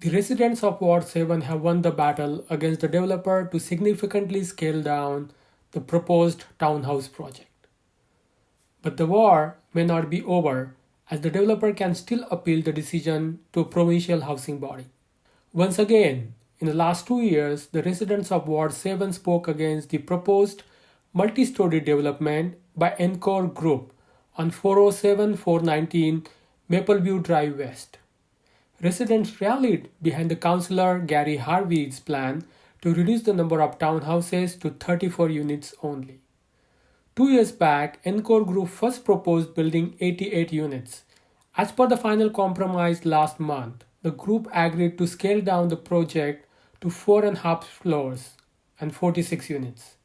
The residents of Ward 7 have won the battle against the developer to significantly scale down the proposed townhouse project. But the war may not be over, as the developer can still appeal the decision to a provincial housing body. Once again, in the last 2 years, the residents of Ward 7 spoke against the proposed multi-story development by Encore Group on 407-419 Mapleview Drive West. Residents rallied behind the councillor Gary Harvey's plan to reduce the number of townhouses to 34 units only. 2 years back, Encore Group first proposed building 88 units. As per the final compromise last month, the group agreed to scale down the project to 4.5 floors and 46 units.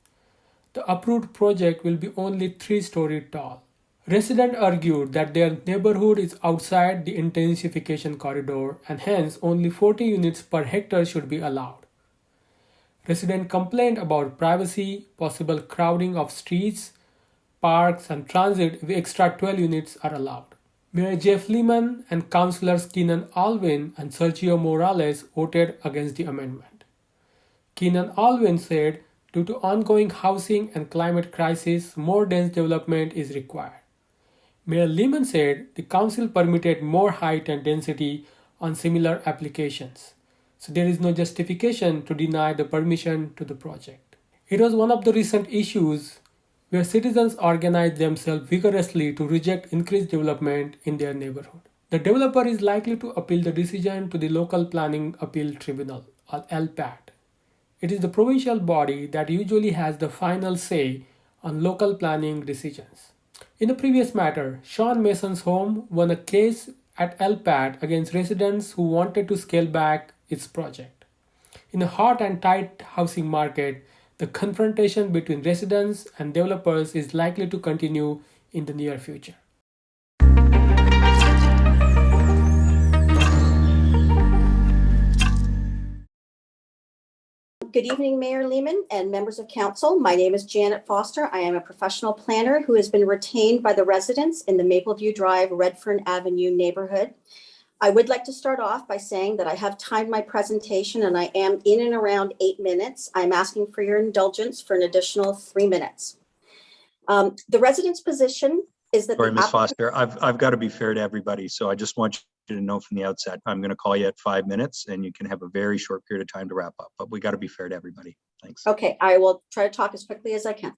The approved project will be only 3-story tall. Residents argued that their neighborhood is outside the intensification corridor and hence only 40 units per hectare should be allowed. Residents complained about privacy, possible crowding of streets, parks and transit if extra 12 units are allowed. Mayor Jeff Lehman and councillors Keenan Aylwin and Sergio Morales voted against the amendment. Keenan Aylwin said, due to ongoing housing and climate crisis, more dense development is required. Mayor Lehman said the council permitted more height and density on similar applications, so there is no justification to deny the permission to the project. It was one of the recent issues where citizens organized themselves vigorously to reject increased development in their neighborhood. The developer is likely to appeal the decision to the Local Planning Appeal Tribunal, or LPAT. It is the provincial body that usually has the final say on local planning decisions. In a previous matter, Sean Mason's home won a case at LPAT against residents who wanted to scale back its project. In a hot and tight housing market, the confrontation between residents and developers is likely to continue in the near future. Good evening, Mayor Lehman and members of council. My name is Janet Foster. I am a professional planner who has been retained by the residents in the Mapleview Drive, Redfern Avenue neighborhood. I would like to start off by saying that I have timed my presentation and I am in and around 8 minutes. I'm asking for your indulgence for an additional 3 minutes. The resident's position is that— Sorry, Ms. Foster, I've got to be fair to everybody. So I just want you to know from the outset, I'm going to call you at 5 minutes and you can have a very short period of time to wrap up, but we got to be fair to everybody. Thanks. Okay, I will try to talk as quickly as I can.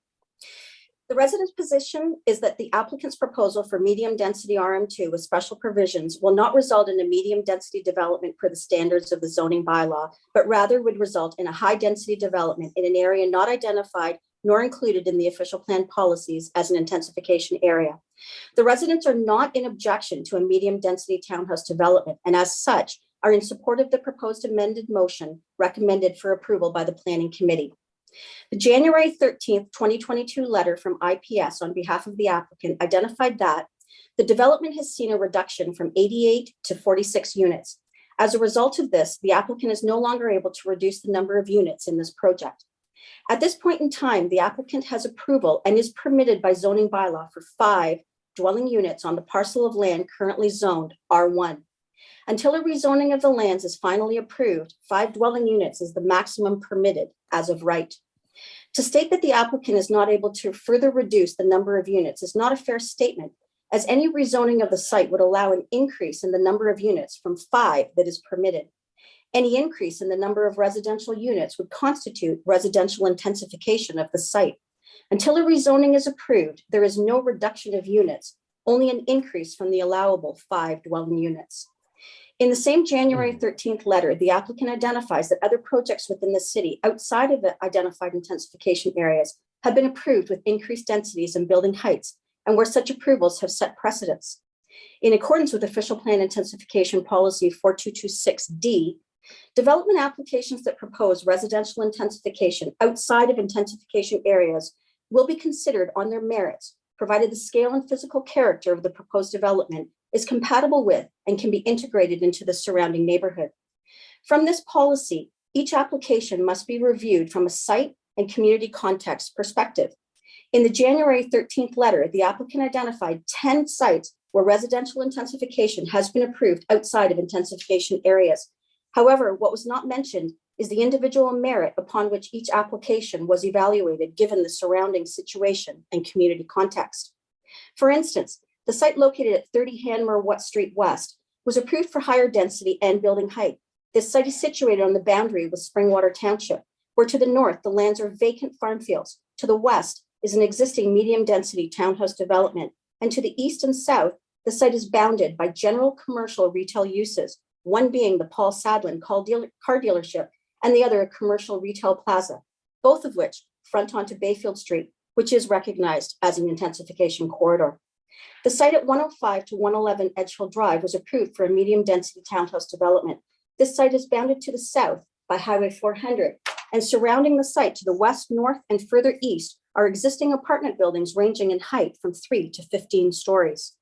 The resident's position is that the applicant's proposal for medium density RM2 with special provisions will not result in a medium density development per the standards of the zoning bylaw, but rather would result in a high density development in an area not identified nor included in the official plan policies as an intensification area. The residents are not in objection to a medium density townhouse development, and as such are in support of the proposed amended motion recommended for approval by the Planning Committee. The January 13th, 2022 letter from IPS on behalf of the applicant identified that the development has seen a reduction from 88 to 46 units. As a result of this, the applicant is no longer able to reduce the number of units in this project. At this point in time, the applicant has approval and is permitted by zoning bylaw for 5 dwelling units on the parcel of land currently zoned R1. Until a rezoning of the lands is finally approved, 5 dwelling units is the maximum permitted as of right. To state that the applicant is not able to further reduce the number of units is not a fair statement, as any rezoning of the site would allow an increase in the number of units from 5 that is permitted. Any increase in the number of residential units would constitute residential intensification of the site. Until a rezoning is approved, there is no reduction of units, only an increase from the allowable 5 dwelling units. In the same January 13th letter, the applicant identifies that other projects within the city outside of the identified intensification areas have been approved with increased densities and building heights, and where such approvals have set precedents. In accordance with Official Plan Intensification Policy 4226D, development applications that propose residential intensification outside of intensification areas will be considered on their merits, provided the scale and physical character of the proposed development is compatible with and can be integrated into the surrounding neighborhood. From this policy, each application must be reviewed from a site and community context perspective. In the January 13th letter, the applicant identified 10 sites where residential intensification has been approved outside of intensification areas. However, what was not mentioned is the individual merit upon which each application was evaluated given the surrounding situation and community context. For instance, the site located at 30 Hanmer Street West was approved for higher density and building height. This site is situated on the boundary with Springwater Township, where to the north, the lands are vacant farm fields. To the west is an existing medium density townhouse development. And to the east and south, the site is bounded by general commercial retail uses, one being the Paul Sadlin car dealership and the other a commercial retail plaza, both of which front onto Bayfield Street, which is recognized as an intensification corridor. The site at 105 to 111 Edgehill Drive was approved for a medium density townhouse development. This site is bounded to the south by Highway 400, and surrounding the site to the west, north, and further east are existing apartment buildings ranging in height from 3 to 15 stories.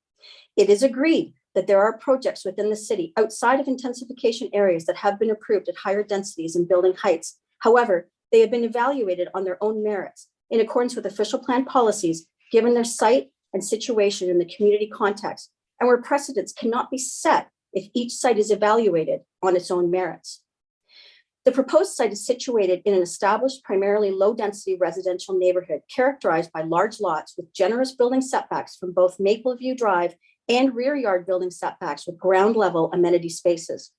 It is agreed that there are projects within the city outside of intensification areas that have been approved at higher densities and building heights. However, they have been evaluated on their own merits in accordance with official plan policies, given their site and situation in the community context, and where precedents cannot be set if each site is evaluated on its own merits. The proposed site is situated in an established, primarily low-density residential neighborhood characterized by large lots with generous building setbacks from both Mapleview Drive and rear yard building setbacks with ground level amenity spaces.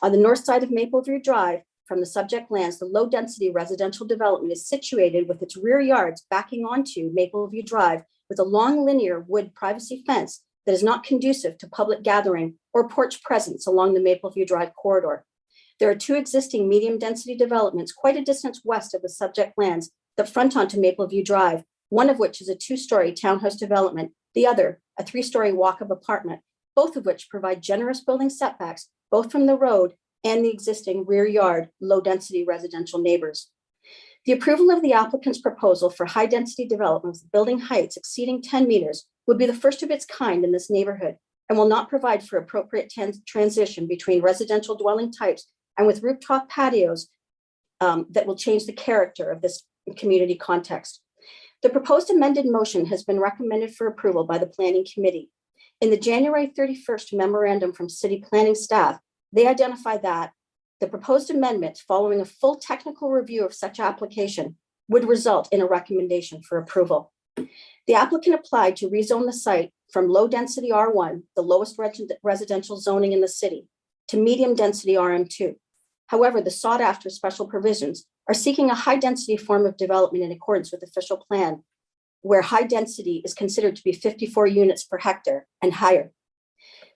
On the north side of Mapleview Drive, from the subject lands, the low-density residential development is situated with its rear yards backing onto Mapleview Drive with a long linear wood privacy fence that is not conducive to public gathering or porch presence along the Mapleview Drive corridor. There are two existing medium density developments quite a distance west of the subject lands that front onto Mapleview Drive, one of which is a 2-story townhouse development, the other a 3-story walk-up apartment, both of which provide generous building setbacks, both from the road and the existing rear yard low-density residential neighbors. The approval of the applicant's proposal for high-density development with building heights exceeding 10 meters would be the first of its kind in this neighborhood and will not provide for appropriate transition between residential dwelling types and with rooftop patios that will change the character of this community context. The proposed amended motion has been recommended for approval by the Planning Committee. In the January 31st memorandum from City Planning staff, they identified that the proposed amendment, following a full technical review of such application, would result in a recommendation for approval. The applicant applied to rezone the site from low density R1, the lowest residential zoning in the city, to medium density RM2. However, the sought after special provisions are seeking a high density form of development in accordance with official plan, where high density is considered to be 54 units per hectare and higher.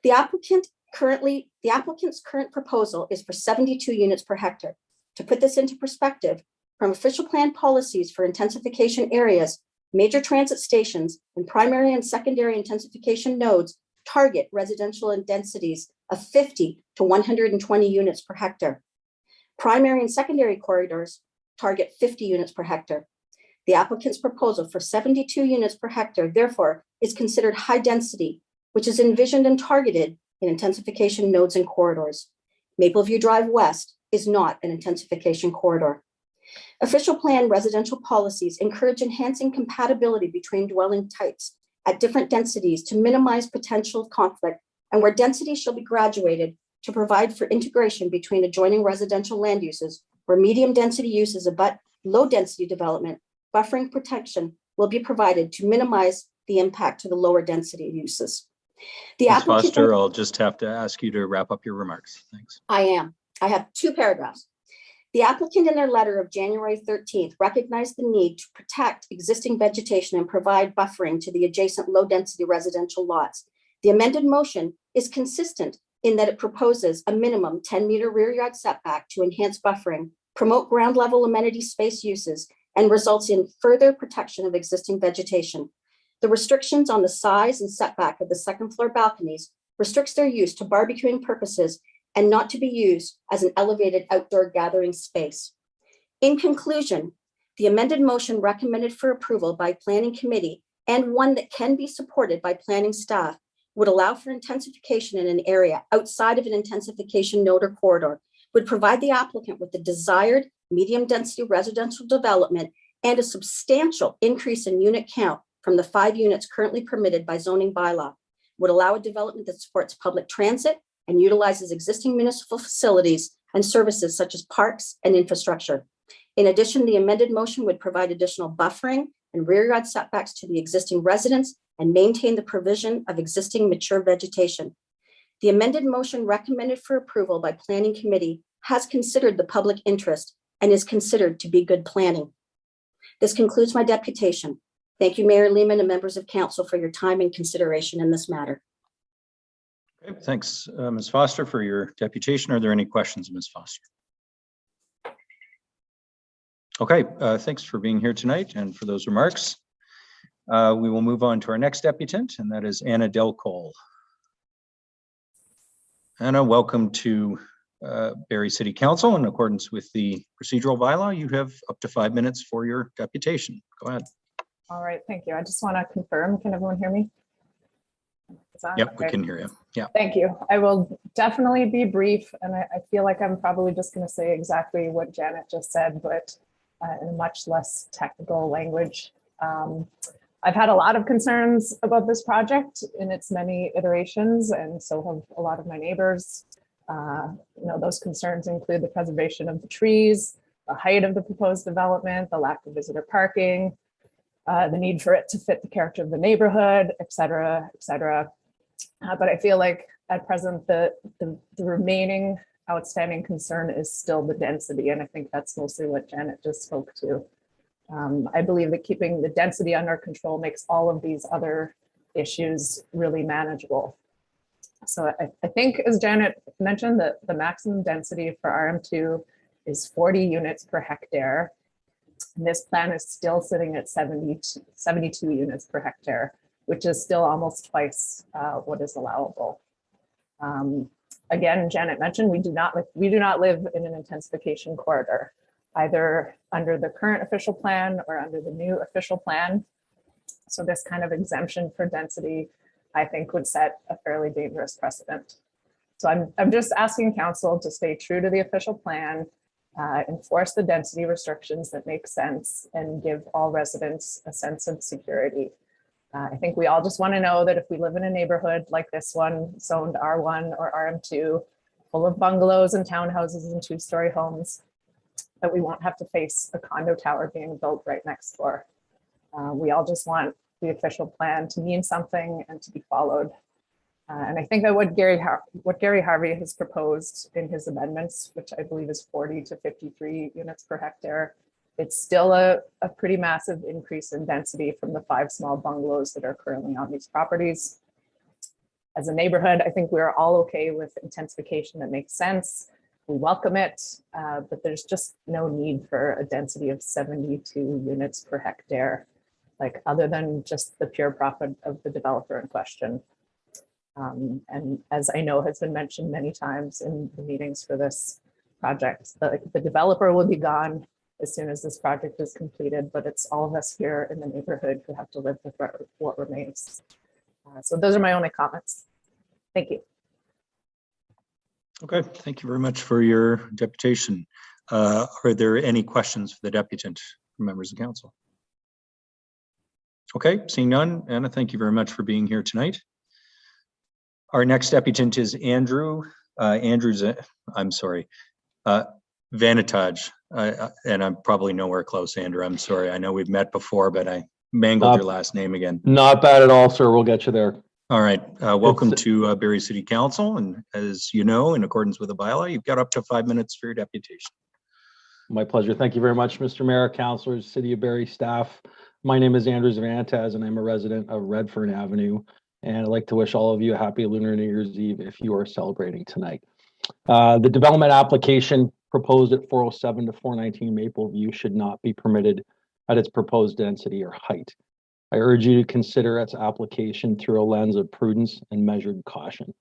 The applicant's current proposal is for 72 units per hectare. To put this into perspective, from official plan policies for intensification areas, major transit stations and primary and secondary intensification nodes target residential densities of 50 to 120 units per hectare. Primary and secondary corridors target 50 units per hectare. The applicant's proposal for 72 units per hectare, therefore, is considered high density, which is envisioned and targeted in intensification nodes and corridors. Mapleview Drive West is not an intensification corridor. Official plan residential policies encourage enhancing compatibility between dwelling types at different densities to minimize potential conflict, and where density shall be graduated to provide for integration between adjoining residential land uses, where medium density uses abut low density development, buffering protection will be provided to minimize the impact to the lower density uses. Ms. Foster, I'll just have to ask you to wrap up your remarks. Thanks. I have 2 paragraphs. The applicant in their letter of January 13th recognized the need to protect existing vegetation and provide buffering to the adjacent low density residential lots. The amended motion is consistent in that it proposes a minimum 10-meter rear yard setback to enhance buffering, promote ground level amenity space uses, and results in further protection of existing vegetation. The restrictions on the size and setback of the second floor balconies restricts their use to barbecuing purposes and not to be used as an elevated outdoor gathering space. In conclusion, the amended motion recommended for approval by Planning Committee, and one that can be supported by planning staff, would allow for intensification in an area outside of an intensification node or corridor, would provide the applicant with the desired medium density residential development and a substantial increase in unit count from the 5 units currently permitted by zoning bylaw, would allow a development that supports public transit and utilizes existing municipal facilities and services such as parks and infrastructure. In addition, the amended motion would provide additional buffering and rear yard setbacks to the existing residents and maintain the provision of existing mature vegetation. The amended motion recommended for approval by Planning Committee has considered the public interest and is considered to be good planning. This concludes my deputation. Thank you, Mayor Lehman and members of council for your time and consideration in this matter. Okay, thanks, Ms. Foster, for your deputation. Are there any questions, Ms. Foster? Okay, thanks for being here tonight and for those remarks. We will move on to our next deputant, and that is Anna Delcole. Anna, welcome to Barrie City Council. In accordance with the procedural bylaw, you have up to 5 minutes for your deputation. Go ahead. All right, thank you. I just want to confirm, can everyone hear me? Yep, okay. We can hear you. Yeah. Thank you. I will definitely be brief, and I feel like I'm probably just going to say exactly what Janet just said, but in a much less technical language. I've had a lot of concerns about this project in its many iterations, and so have a lot of my neighbors. Those concerns include the preservation of the trees, the height of the proposed development, the lack of visitor parking, the need for it to fit the character of the neighborhood, et cetera, et cetera. But I feel like at present, the remaining outstanding concern is still the density. And I think that's mostly what Janet just spoke to. I believe that keeping the density under control makes all of these other issues really manageable. So I think, as Janet mentioned, that the maximum density for RM2 is 40 units per hectare. And this plan is still sitting at 72 units per hectare, which is still almost twice what is allowable. Again, Janet mentioned we do not live in an intensification corridor, either under the current official plan or under the new official plan. So this kind of exemption for density, I think, would set a fairly dangerous precedent. So I'm just asking council to stay true to the official plan, enforce the density restrictions that make sense, and give all residents a sense of security. I think we all just want to know that if we live in a neighborhood like this one, zoned R1 or RM2, full of bungalows and townhouses and two-story homes, that we won't have to face a condo tower being built right next door. We all just want the official plan to mean something and to be followed. And I think that what Gary Harvey has proposed in his amendments, which I believe is 40 to 53 units per hectare, it's still a pretty massive increase in density from the 5 small bungalows that are currently on these properties. As a neighborhood, I think we're all okay with intensification that makes sense. We welcome it, but there's just no need for a density of 72 units per hectare, like other than just the pure profit of the developer in question. And as I know has been mentioned many times in the meetings for this project, the developer will be gone as soon as this project is completed, but it's all of us here in the neighborhood who have to live with what remains. So those are my only comments. Thank you. Okay, thank you very much for your deputation. Are there any questions for the deputant from members of council? Okay, seeing none, Anna, thank you very much for being here tonight. Our next deputant is Andrew. I'm sorry, Zvanitajs, and I'm probably nowhere close, Andrew. I'm sorry. I know we've met before, but I mangled your last name again. Not bad at all, sir. We'll get you there. All right. Welcome to Barrie City Council. And as you know, in accordance with the bylaw, you've got up to 5 minutes for your deputation. My pleasure. Thank you very much, Mr. Mayor, councilors, City of Barrie staff. My name is Andrew Zvanitajs, and I'm a resident of Redfern Avenue. And I'd like to wish all of you a happy Lunar New Year's Eve if you are celebrating tonight. The development application proposed at 407 to 419 Mapleview should not be permitted at its proposed density or height. I urge you to consider its application through a lens of prudence and measured caution.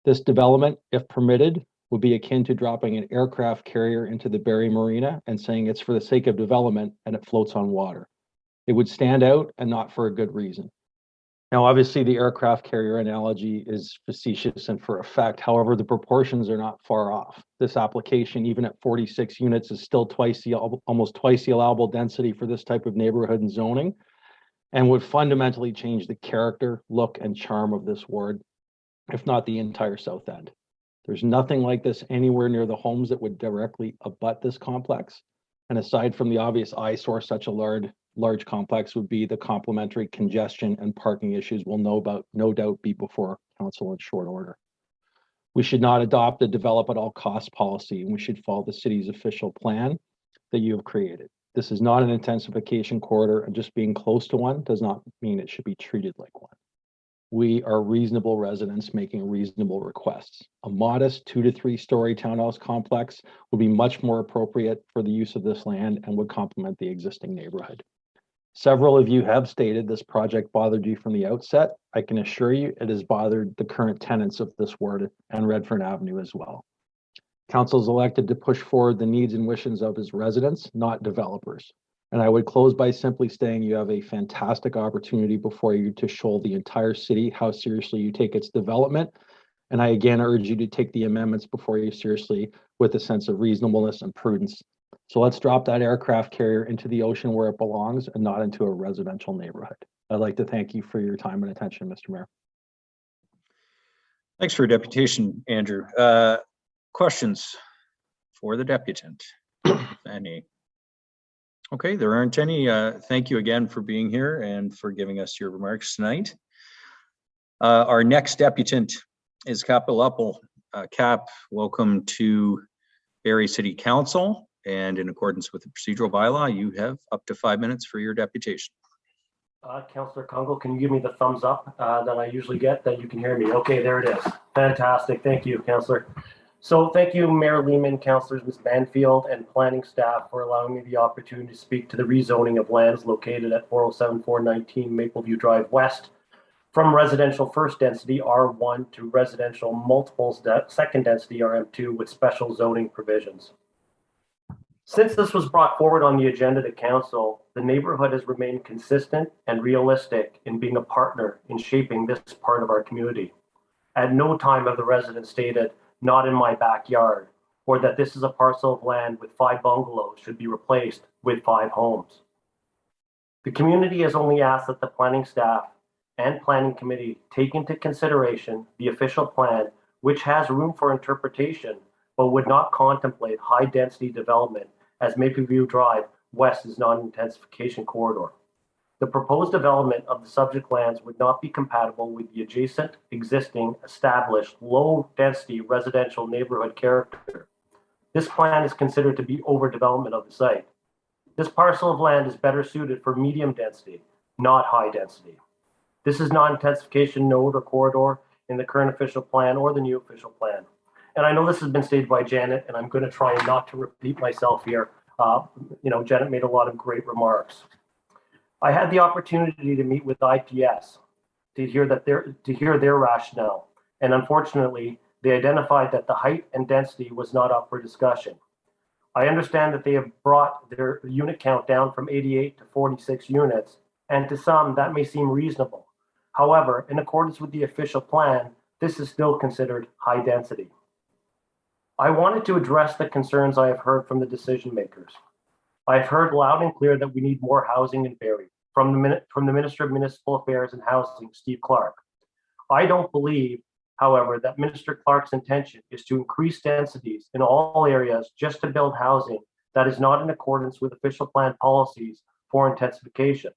This development, if permitted, would be akin to dropping an aircraft carrier into the Barrie Marina and saying it's for the sake of development and it floats on water. It would stand out and not for a good reason. Now, obviously, the aircraft carrier analogy is facetious and for effect. However, the proportions are not far off. This application, even at 46 units, is still almost twice the allowable density for this type of neighborhood and zoning, and would fundamentally change the character, look, and charm of this ward, if not the entire South End. There's nothing like this anywhere near the homes that would directly abut this complex. And aside from the obvious eyesore, such a large complex would be, the complementary congestion and parking issues will no doubt be before council in short order. We should not adopt a develop at all costs policy, and we should follow the city's official plan that you have created. This is not an intensification corridor, and just being close to one does not mean it should be treated like one. We are reasonable residents making reasonable requests. A modest 2 to 3 story townhouse complex would be much more appropriate for the use of this land and would complement the existing neighborhood. Several of you have stated this project bothered you from the outset. I can assure you it has bothered the current tenants of this ward and Redfern Avenue as well. Council is elected to push forward the needs and wishes of its residents, not developers. And I would close by simply saying you have a fantastic opportunity before you to show the entire city how seriously you take its development. And I again urge you to take the amendments before you seriously with a sense of reasonableness and prudence. So let's drop that aircraft carrier into the ocean where it belongs and not into a residential neighborhood. I'd like to thank you for your time and attention, Mr. Mayor. Thanks for your deputation, Andrew. Questions for the deputant, if any? Okay, there aren't any. Thank you again for being here and for giving us your remarks tonight. Our next deputant is Kapil Uppal. Cap, welcome to Barrie City Council. And in accordance with the procedural bylaw, you have up to 5 minutes for your deputation. Councillor Congo, can you give me the thumbs up that I usually get, that you can hear me? Okay, there it is. Fantastic. Thank you, Councillor. So thank you, Mayor Lehman, Councillors Ms. Banfield, and planning staff for allowing me the opportunity to speak to the rezoning of lands located at 407-419 Mapleview Drive West from residential first density R1 to residential multiples second density RM2 with special zoning provisions. Since this was brought forward on the agenda to council, the neighborhood has remained consistent and realistic in being a partner in shaping this part of our community. At no time have the residents stated, "Not in my backyard," or that this is a parcel of land with 5 bungalows should be replaced with 5 homes. The community has only asked that the planning staff and planning committee take into consideration the official plan, which has room for interpretation, but would not contemplate high density development, as Mapleview Drive West is not an intensification corridor. The proposed development of the subject lands would not be compatible with the adjacent, existing, established, low-density residential neighborhood character. This plan is considered to be overdevelopment of the site. This parcel of land is better suited for medium density, not high density. This is not intensification node or corridor in the current official plan or the new official plan. And I know this has been stated by Janet, and I'm going to try not to repeat myself here. Janet made a lot of great remarks. I had the opportunity to meet with IPS to hear their rationale, and unfortunately, they identified that the height and density was not up for discussion. I understand that they have brought their unit count down from 88 to 46 units, and to some that may seem reasonable. However, in accordance with the official plan, this is still considered high density. I wanted to address the concerns I have heard from the decision makers. I've heard loud and clear that we need more housing in Barrie from the Minister of Municipal Affairs and Housing, Steve Clark. I don't believe, however, that Minister Clark's intention is to increase densities in all areas just to build housing that is not in accordance with official plan policies for intensification.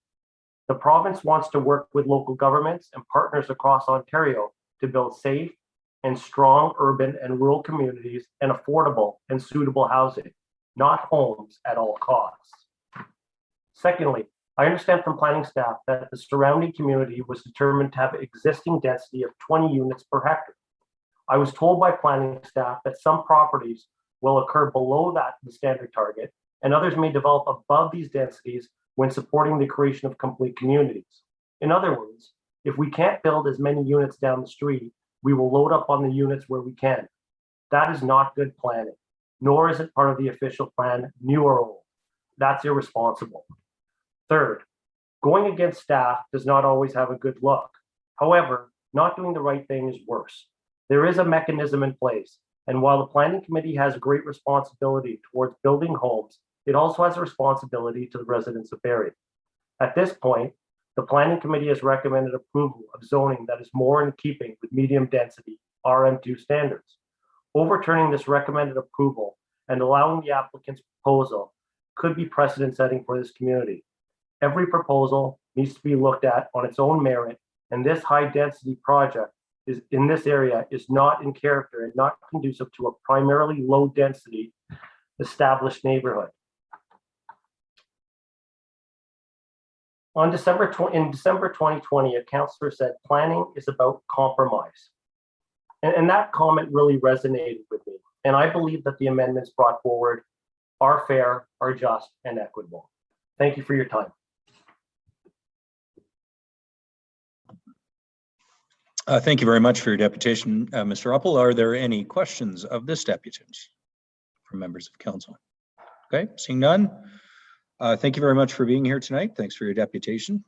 The province wants to work with local governments and partners across Ontario to build safe and strong urban and rural communities and affordable and suitable housing, not homes at all costs. Secondly, I understand from planning staff that the surrounding community was determined to have existing density of 20 units per hectare. I was told by planning staff that some properties will occur below the standard target, and others may develop above these densities when supporting the creation of complete communities. In other words, if we can't build as many units down the street, we will load up on the units where we can. That is not good planning, nor is it part of the official plan, new or old. That's irresponsible. Third, going against staff does not always have a good look. However, not doing the right thing is worse. There is a mechanism in place, and while the planning committee has a great responsibility towards building homes, it also has a responsibility to the residents of Barrie. At this point, the planning committee has recommended approval of zoning that is more in keeping with medium density RM2 standards. Overturning this recommended approval and allowing the applicant's proposal could be precedent setting for this community. Every proposal needs to be looked at on its own merit, and this high density project is in this area is not in character and not conducive to a primarily low density established neighborhood. In December 2020, a councillor said planning is about compromise. And that comment really resonated with me. And I believe that the amendments brought forward are fair, are just, and equitable. Thank you for your time. Thank you very much for your deputation, Mr. Uppal. Are there any questions of this deputant from members of council? Okay, seeing none. Thank you very much for being here tonight. Thanks for your deputation.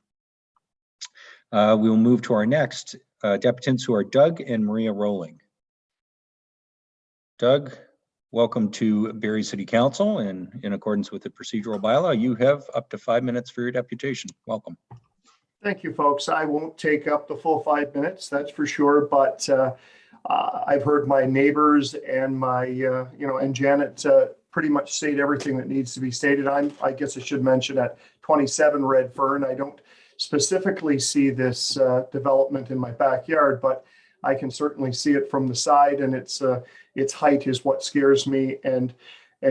We will move to our next deputants, who are Doug and Maria Rowling. Doug, welcome to Barrie City Council, and in accordance with the procedural bylaw, you have up to 5 minutes for your deputation. Welcome. Thank you, folks. I won't take up the full 5 minutes, that's for sure. But I've heard my neighbors and my, and Janet pretty much state everything that needs to be stated. I guess I should mention at 27 Redfern, I don't specifically see this development in my backyard, but I can certainly see it from the side, and its height is what scares me. And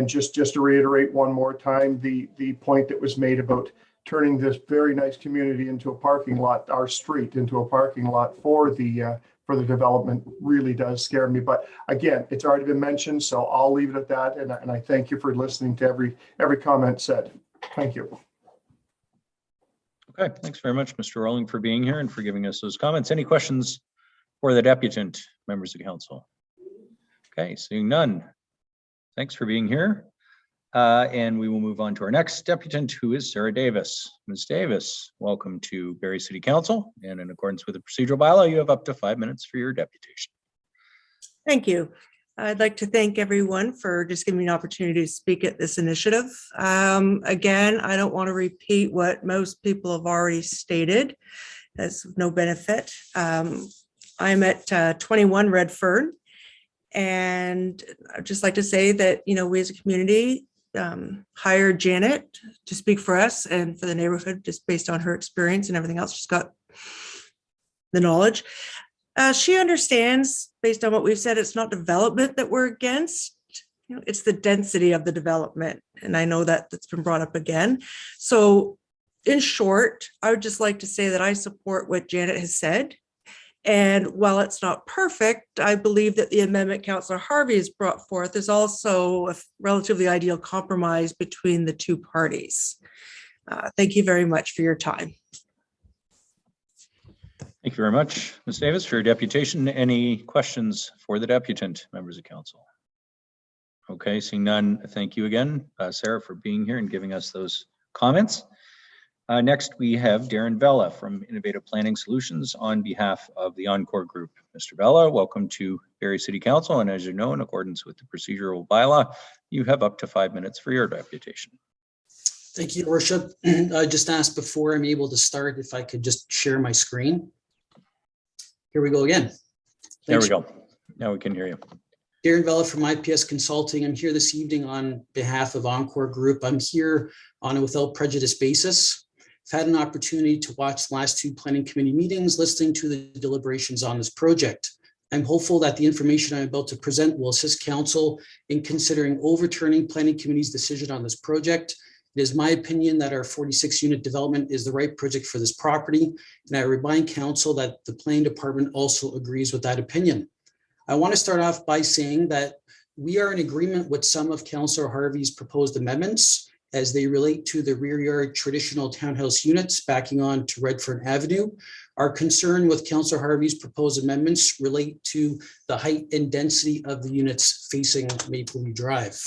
just to reiterate one more time, the point that was made about turning this very nice community into a parking lot, our street into a parking lot for the development really does scare me. But again, it's already been mentioned, so I'll leave it at that. And I thank you for listening to every comment said. Thank you. Okay, thanks very much, Mr. Rowling, for being here and for giving us those comments. Any questions for the deputant, members of council? Okay, seeing none. Thanks for being here. And we will move on to our next deputant, who is Sarah Davis. Ms. Davis, welcome to Barrie City Council. And in accordance with the procedural bylaw, you have up to 5 minutes for your deputation. Thank you. I'd like to thank everyone for just giving me an opportunity to speak at this initiative. Again, I don't want to repeat what most people have already stated. That's no benefit. I'm at 21 Redfern, and I'd just like to say that, we as a community hired Janet to speak for us and for the neighborhood, just based on her experience and everything else. She's got the knowledge. She understands, based on what we've said, it's not development that we're against. It's the density of the development. And I know that that's been brought up again. So in short, I would just like to say that I support what Janet has said. And while it's not perfect, I believe that the amendment Councillor Harvey has brought forth is also a relatively ideal compromise between the two parties. Thank you very much for your time. Thank you very much, Ms. Davis, for your deputation. Any questions for the deputant, members of council? Okay, seeing none, thank you again, Sarah, for being here and giving us those comments. Next, we have Darren Vella from Innovative Planning Solutions on behalf of the Encore Group. Mr. Vella, welcome to Barrie City Council. And as you know, in accordance with the procedural bylaw, you have up to 5 minutes for your deputation. Thank you, Your Worship. I just asked before I'm able to start if I could just share my screen. Here we go again. Thanks. There we go. Now we can hear you. Darren Vella from IPS Consulting. I'm here this evening on behalf of Encore Group. I'm here on a without prejudice basis. I've had an opportunity to watch the last two planning committee meetings, listening to the deliberations on this project. I'm hopeful that the information I'm about to present will assist council in considering overturning planning committee's decision on this project. It is my opinion that our 46 unit development is the right project for this property, and I remind council that the planning department also agrees with that opinion. I want to start off by saying that we are in agreement with some of Councillor Harvey's proposed amendments as they relate to the rear yard traditional townhouse units backing on to Redfern Avenue. Our concern with Councillor Harvey's proposed amendments relate to the height and density of the units facing Mapleview Drive.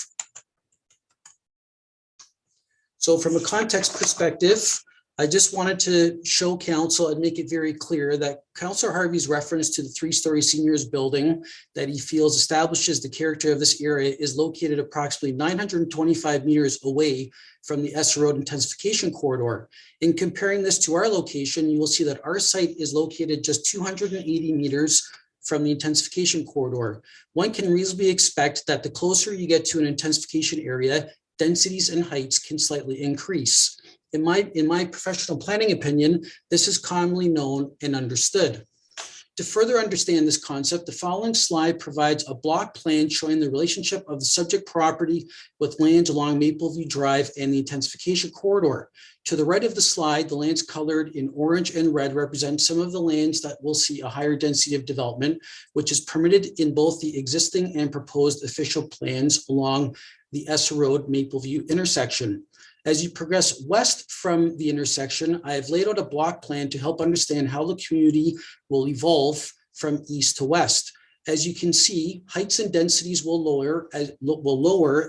So from a context perspective, I just wanted to show council and make it very clear that Councillor Harvey's reference to the 3-story seniors building that he feels establishes the character of this area is located approximately 925 meters away from the S Road intensification corridor. In comparing this to our location, you will see that our site is located just 280 meters from the intensification corridor. One can reasonably expect that the closer you get to an intensification area, densities and heights can slightly increase. In my professional planning opinion, this is commonly known and understood. To further understand this concept, the following slide provides a block plan showing the relationship of the subject property with lands along Mapleview Drive and the intensification corridor. To the right of the slide, the lands colored in orange and red represent some of the lands that will see a higher density of development, which is permitted in both the existing and proposed official plans along the Essa Road Mapleview intersection. As you progress west from the intersection, I have laid out a block plan to help understand how the community will evolve from east to west. As you can see, heights and densities will lower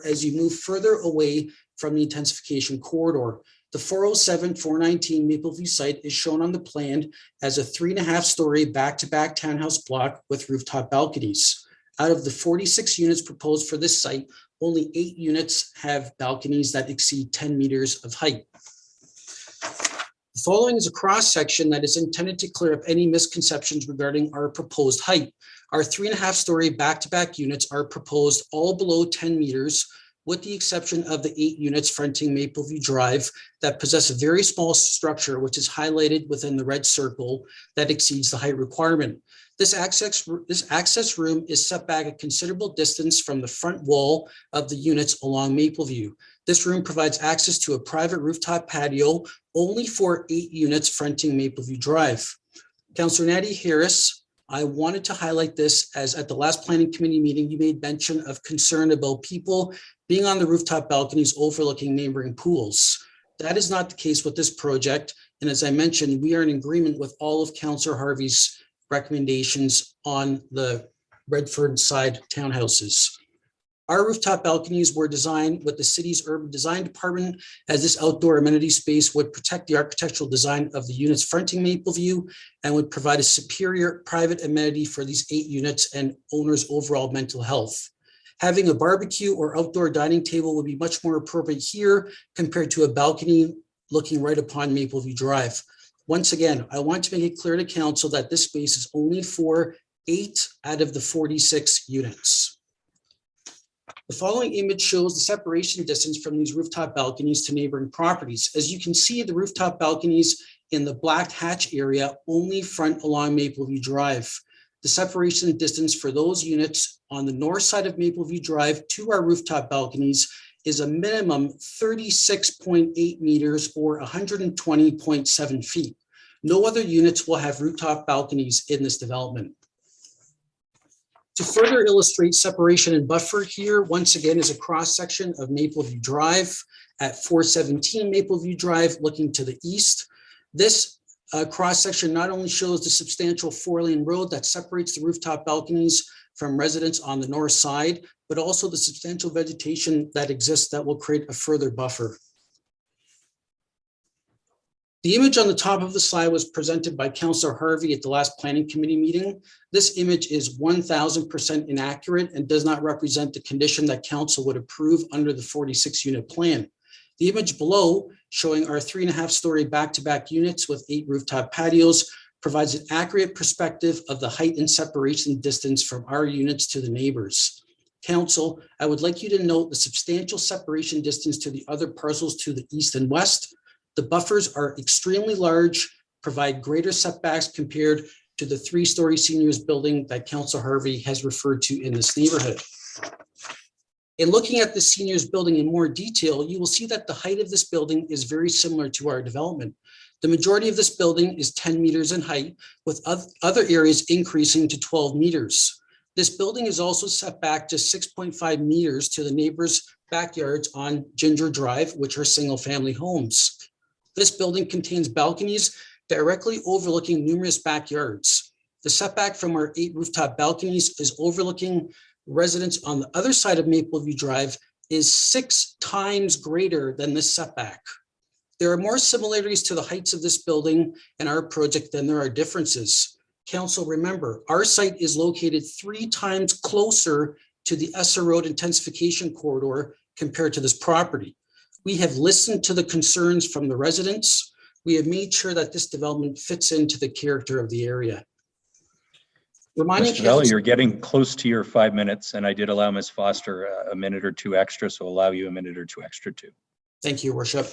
as you move further away from the intensification corridor. The 407-419 Mapleview site is shown on the plan as a 3.5-story back-to-back townhouse block with rooftop balconies. Out of the 46 units proposed for this site, only 8 units have balconies that exceed 10 meters of height. The following is a cross-section that is intended to clear up any misconceptions regarding our proposed height. Our 3.5-story back-to-back units are proposed all below 10 meters, with the exception of the 8 units fronting Mapleview Drive that possess a very small structure, which is highlighted within the red circle that exceeds the height requirement. This access room is set back a considerable distance from the front wall of the units along Mapleview. This room provides access to a private rooftop patio only for 8 units fronting Mapleview Drive. Councillor Natalie Harris, I wanted to highlight this as at the last planning committee meeting, you made mention of concern about people being on the rooftop balconies overlooking neighboring pools. That is not the case with this project. And as I mentioned, we are in agreement with all of Councillor Harvey's recommendations on the Redfern side townhouses. Our rooftop balconies were designed with the city's urban design department, as this outdoor amenity space would protect the architectural design of the units fronting Mapleview and would provide a superior private amenity for these 8 units and owners' overall mental health. Having a barbecue or outdoor dining table would be much more appropriate here compared to a balcony looking right upon Mapleview Drive. Once again, I want to make it clear to council that this space is only for 8 out of the 46 units. The following image shows the separation distance from these rooftop balconies to neighboring properties. As you can see, the rooftop balconies in the black hatch area only front along Mapleview Drive. The separation distance for those units on the north side of Mapleview Drive to our rooftop balconies is a minimum 36.8 meters or 120.7 feet. No other units will have rooftop balconies in this development. To further illustrate separation and buffer here, once again, is a cross-section of Mapleview Drive at 417 Mapleview Drive looking to the east. This cross-section not only shows the substantial 4-lane road that separates the rooftop balconies from residents on the north side, but also the substantial vegetation that exists that will create a further buffer. The image on the top of the slide was presented by Councillor Harvey at the last planning committee meeting. This image is 1000% inaccurate and does not represent the condition that council would approve under the 46 unit plan. The image below, showing our 3.5-story back-to-back units with 8 rooftop patios, provides an accurate perspective of the height and separation distance from our units to the neighbors. Council, I would like you to note the substantial separation distance to the other parcels to the east and west. The buffers are extremely large, provide greater setbacks compared to the 3-story seniors building that Councillor Harvey has referred to in this neighborhood. In looking at the seniors building in more detail, you will see that the height of this building is very similar to our development. The majority of this building is 10 meters in height, with other areas increasing to 12 meters. This building is also set back just 6.5 meters to the neighbors' backyards on Ginger Drive, which are single-family homes. This building contains balconies directly overlooking numerous backyards. The setback from our 8 rooftop balconies is overlooking residents on the other side of Mapleview Drive is 6 times greater than this setback. There are more similarities to the heights of this building and our project than there are differences. Council, remember, our site is located 3 times closer to the Essa Road intensification corridor compared to this property. We have listened to the concerns from the residents. We have made sure that this development fits into the character of the area. Reminding Mr. Vella, council, you're getting close to your 5 minutes, and I did allow Ms. Foster a minute or two extra, so allow you a minute or two extra too. thank you, Your Worship.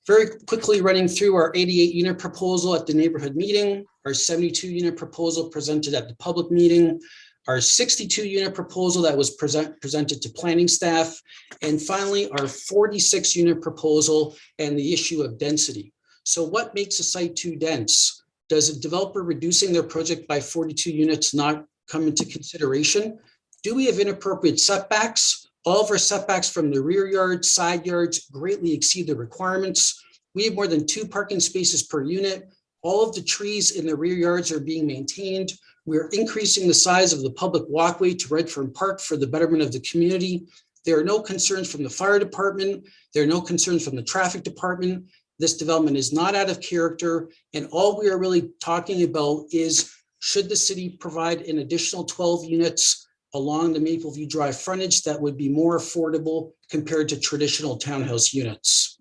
Very quickly running through our 88 unit proposal at the neighborhood meeting, our 72 unit proposal presented at the public meeting, our 62 unit proposal that was presented to planning staff, and finally our 46 unit proposal and the issue of density. So what makes a site too dense? Does a developer reducing their project by 42 units not come into consideration? Do we have inappropriate setbacks? All of our setbacks from the rear yards, side yards greatly exceed the requirements. We have more than 2 parking spaces per unit. All of the trees in the rear yards are being maintained. We're increasing the size of the public walkway to Redfern Park for the betterment of the community. There are no concerns from the fire department. There are no concerns from the traffic department. This development is not out of character. And all we are really talking about is, should the city provide an additional 12 units along the Mapleview Drive frontage that would be more affordable compared to traditional townhouse units?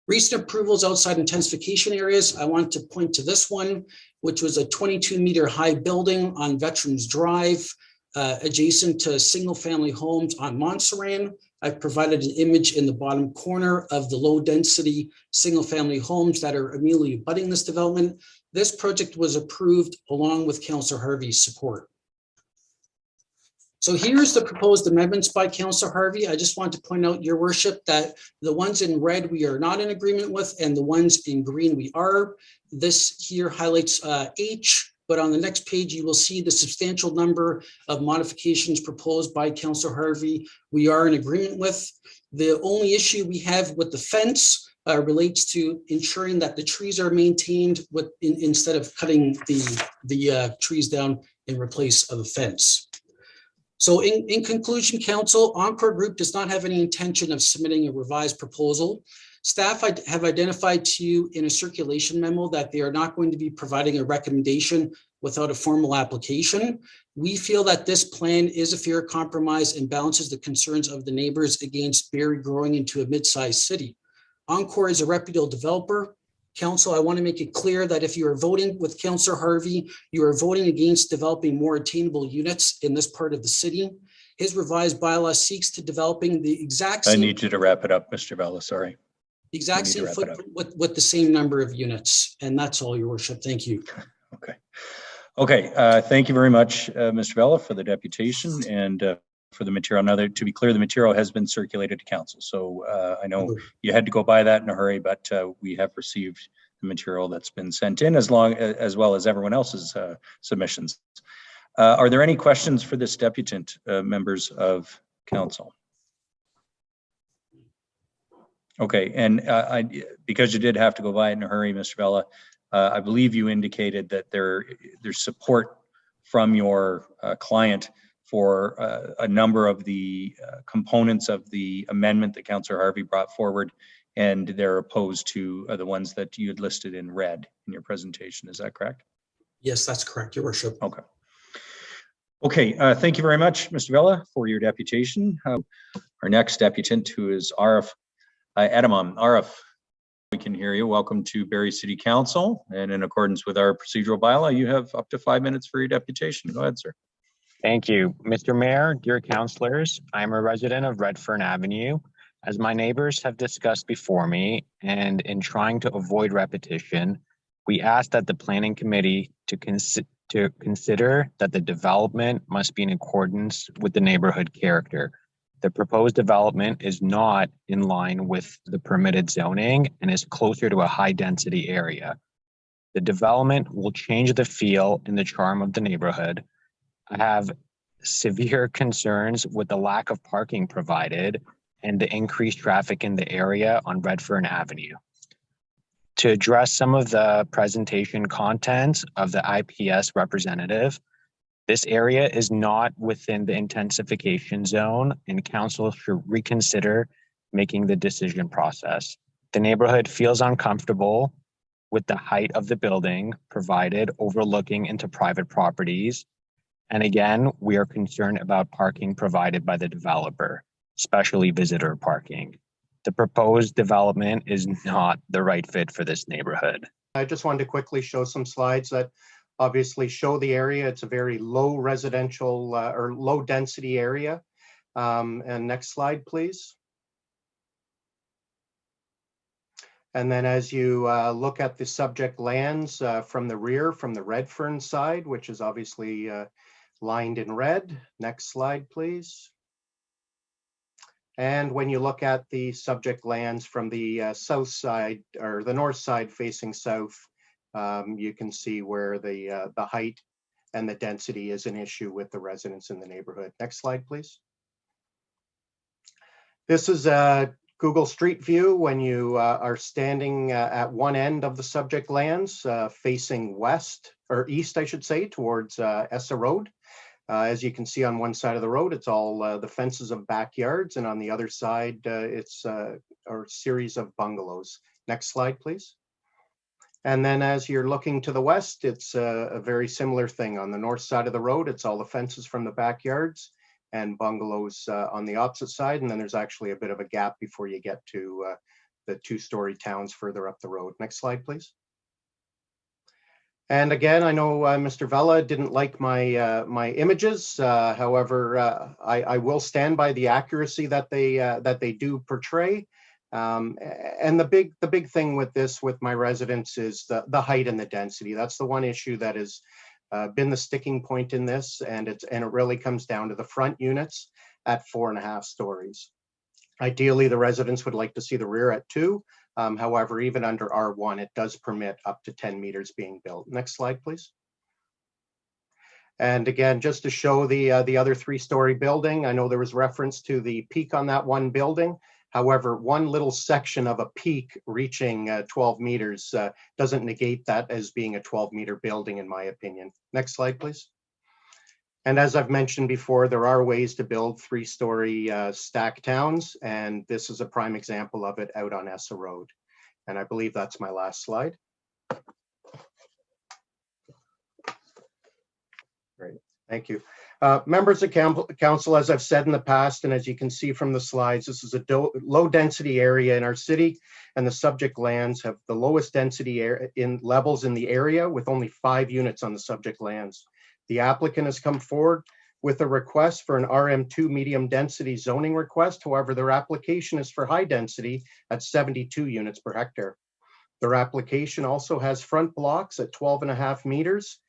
Recent approvals outside intensification areas, I want to point to this one, which was a 22-meter high building on Veterans Drive, adjacent to single-family homes on Montserrat. I've provided an image in the bottom corner of the low-density single-family homes that are immediately abutting this development. This project was approved along with Councillor Harvey's support. So here's the proposed amendments by Councillor Harvey. I just want to point out, Your Worship, that the ones in red we are not in agreement with, and the ones in green we are. This here highlights H, but on the next page you will see the substantial number of modifications proposed by Councillor Harvey we are in agreement with. The only issue we have with the fence relates to ensuring that the trees are maintained instead of cutting the trees down in replace of a fence. So in conclusion, Council, Encore Group does not have any intention of submitting a revised proposal. Staff have identified to you in a circulation memo that they are not going to be providing a recommendation without a formal application. We feel that this plan is a fair compromise and balances the concerns of the neighbors against Barrie growing into a mid-sized city. Encore is a reputable developer. Council, I want to make it clear that if you are voting with Councillor Harvey, you are voting against developing more attainable units in this part of the city. His revised bylaw seeks to developing the exact same— I need you to wrap it up, Mr. Vella, sorry. The exact same footprint with the same number of units. And that's all, Your Worship. Thank you. Okay. Okay. Thank you very much, Mr. Vella, for the deputation and for the material. Now, to be clear, the material has been circulated to council. So I know you had to go by that in a hurry, but we have received the material that's been sent in as well as everyone else's submissions. Are there any questions for this deputant, members of council? Okay, and because you did have to go by it in a hurry, Mr. Vella, I believe you indicated that there's support from your client for a number of the components of the amendment that Councillor Harvey brought forward, and they're opposed to the ones that you had listed in red in your presentation. Is that correct? Yes, that's correct, Your Worship. Okay. Okay, thank you very much, Mr. Vella, for your deputation. Our next deputant, who is Aref Ehtemam. Aref, we can hear you. Welcome to Barrie City Council. And in accordance with our procedural bylaw, you have up to 5 minutes for your deputation. Go ahead, sir. Thank you. Mr. Mayor, dear councillors, I'm a resident of Redfern Avenue. As my neighbors have discussed before me, and in trying to avoid repetition, we ask that the planning committee to consider that the development must be in accordance with the neighborhood character. The proposed development is not in line with the permitted zoning and is closer to a high density area. The development will change the feel and the charm of the neighborhood. I have severe concerns with the lack of parking provided and the increased traffic in the area on Redfern Avenue. To address some of the presentation contents of the IPS representative, this area is not within the intensification zone, and council should reconsider making the decision process. The neighborhood feels uncomfortable with the height of the building provided overlooking into private properties. And again, we are concerned about parking provided by the developer, especially visitor parking. The proposed development is not the right fit for this neighborhood. I just wanted to quickly show some slides that obviously show the area. It's a very low residential or low density area. And next slide, please. And then as you look at the subject lands from the rear, from the Redfern side, which is obviously lined in red. Next slide, please. And when you look at the subject lands from the south side or the north side facing south, you can see where the height and the density is an issue with the residents in the neighborhood. Next slide, please. This is a Google Street View when you are standing at one end of the subject lands facing west or east, I should say, towards Essa Road. As you can see on one side of the road, it's all the fences of backyards, and on the other side, it's a series of bungalows. Next slide, please. And then as you're looking to the west, it's a very similar thing. On the north side of the road, it's all the fences from the backyards and bungalows on the opposite side. And then there's actually a bit of a gap before you get to the two-story towns further up the road. Next slide, please. And again, I know Mr. Vella didn't like my images. However, I will stand by the accuracy that they do portray. And the big thing with this, with my residents, is the height and the density. That's the one issue that has been the sticking point in this, and it really comes down to the front units at 4.5 stories. Ideally, the residents would like to see the rear at 2. However, even under R1, it does permit up to 10 meters being built. Next slide, please. And again, just to show the other 3-story building, I know there was reference to the peak on that one building. However, one little section of a peak reaching 12 meters doesn't negate that as being a 12-meter building, in my opinion. Next slide, please. And as I've mentioned before, there are ways to build 3-story stack towns, and this is a prime example of it out on Essa Road. And I believe that's my last slide. Great, thank you. Members of council, as I've said in the past, and as you can see from the slides, this is a low density area in our city, and the subject lands have the lowest density levels in the area, with only 5 units on the subject lands. The applicant has come forward with a request for an RM2 medium density zoning request. However, their application is for high density at 72 units per hectare. Their application also has front blocks at 12.5 meters.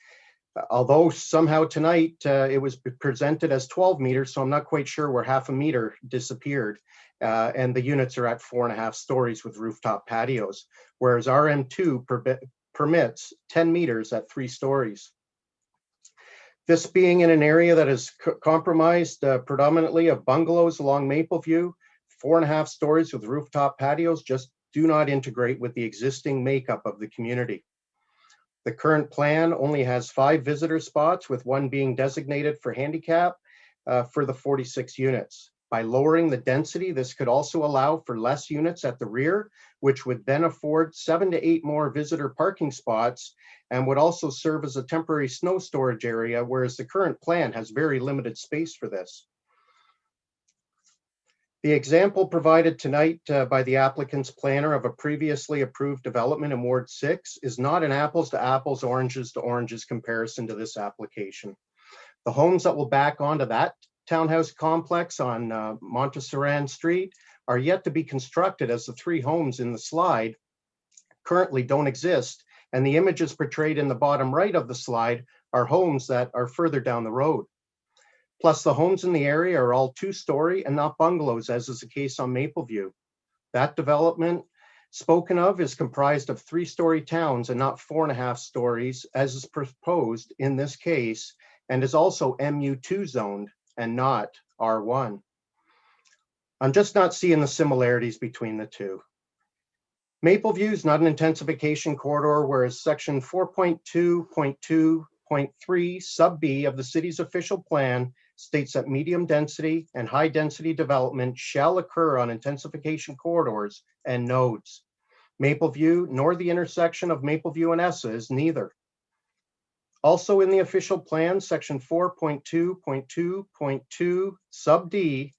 Although somehow tonight it was presented as 12 meters, so I'm not quite sure where 0.5 meter disappeared. And the units are at 4.5 stories with rooftop patios, whereas RM2 permits 10 meters at 3 stories. This being in an area that is compromised predominantly of bungalows along Mapleview, 4.5 stories with rooftop patios just do not integrate with the existing makeup of the community. The current plan only has 5 visitor spots, with 1 being designated for handicap for the 46 units. By lowering the density, this could also allow for less units at the rear, which would then afford 7 to 8 more visitor parking spots, and would also serve as a temporary snow storage area, whereas the current plan has very limited space for this. The example provided tonight by the applicant's planner of a previously approved development in Ward 6 is not an apples to apples, oranges to oranges comparison to this application. The homes that will back onto that townhouse complex on Montessoran Street are yet to be constructed, as the 3 homes in the slide currently don't exist, and the images portrayed in the bottom right of the slide are homes that are further down the road. Plus, the homes in the area are all 2-story and not bungalows, as is the case on Mapleview. That development spoken of is comprised of 3-story towns and not 4.5 stories, as is proposed in this case, and is also MU2 zoned and not R1. I'm just not seeing the similarities between the two. Mapleview is not an intensification corridor, whereas section 4.2.2.3 sub B of the city's official plan states that medium density and high density development shall occur on intensification corridors and nodes. Mapleview, nor the intersection of Mapleview and Essa, is neither. Also in the official plan, section 4.2.2.2 sub D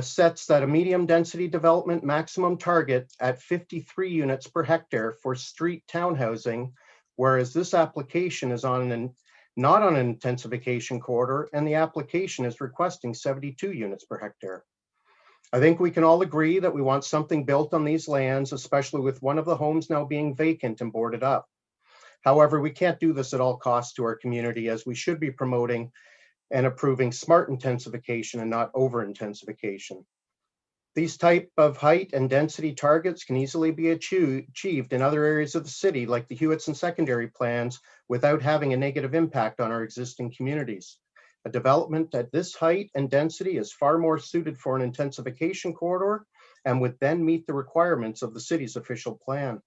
sets that a medium density development maximum target at 53 units per hectare for street townhousing whereas this application is not on an intensification corridor, and the application is requesting 72 units per hectare. I think we can all agree that we want something built on these lands, especially with one of the homes now being vacant and boarded up. However, we can't do this at all costs to our community, as we should be promoting and approving smart intensification and not over intensification. These type of height and density targets can easily be achieved in other areas of the city, like the Hewitts and secondary plans, without having a negative impact on our existing communities. A development at this height and density is far more suited for an intensification corridor and would then meet the requirements of the city's official plan.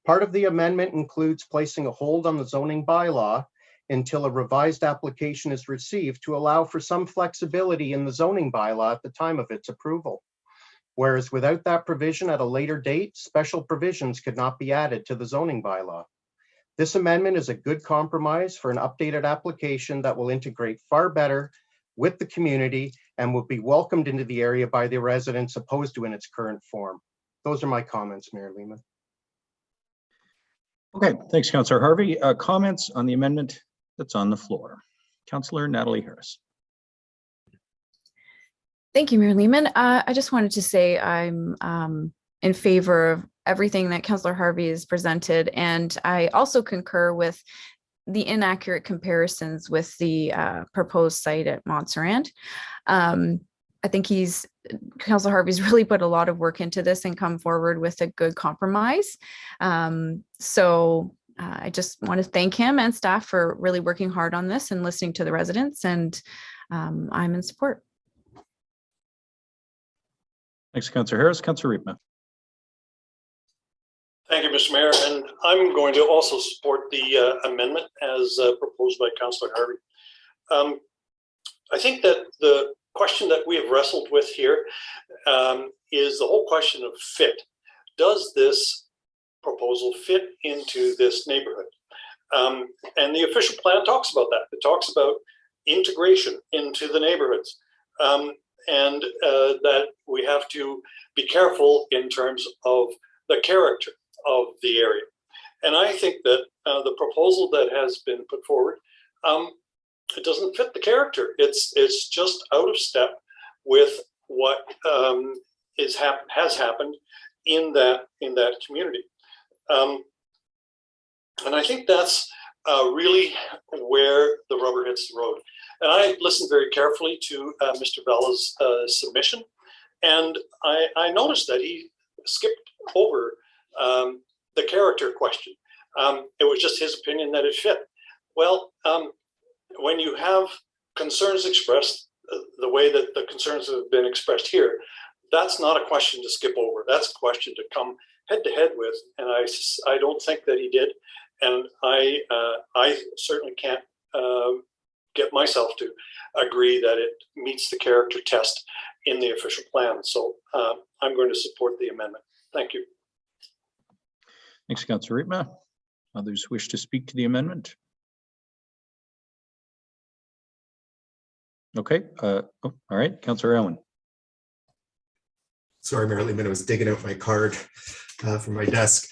Part of the amendment includes placing a hold on the zoning bylaw until a revised application is received to allow for some flexibility in the zoning bylaw at the time of its approval. Whereas without that provision at a later date, special provisions could not be added to the zoning bylaw. This amendment is a good compromise for an updated application that will integrate far better with the community and will be welcomed into the area by the residents opposed to in its current form. Those are my comments, Mayor Lehman. Okay, thanks, Councillor Harvey. Comments on the amendment that's on the floor. Councillor Natalie Harris. Thank you, Mayor Lehman. I just wanted to say I'm in favor of everything that Councillor Harvey has presented, and I also concur with the inaccurate comparisons with the proposed site at Montserrat. I think Councillor Harvey's really put a lot of work into this and come forward with a good compromise. So I just want to thank him and staff for really working hard on this and listening to the residents, and I'm in support. Thanks, Councillor Harris. Councillor Riepma. Thank you, Mr. Mayor, and I'm going to also support the amendment as proposed by Councillor Harvey. I think that the question that we have wrestled with here is the whole question of fit. Does this proposal fit into this neighborhood? And the official plan talks about that. It talks about integration into the neighborhoods. And that we have to be careful in terms of the character of the area. And I think that the proposal that has been put forward, it doesn't fit the character. It's just out of step with what has happened in that community. And I think that's really where the rubber hits the road. And I listened very carefully to Mr. Vella's submission, and I noticed that he skipped over the character question. It was just his opinion that it fit. Well, when you have concerns expressed the way that the concerns have been expressed here, that's not a question to skip over. That's a question to come head to head with, and I don't think that he did. And I certainly can't get myself to agree that it meets the character test in the official plan. So I'm going to support the amendment. Thank you. Thanks, Councillor Riepma. Others wish to speak to the amendment? Okay. All right, Councillor Aylwin. Sorry, Mayor Lehman, I was digging out my card from my desk.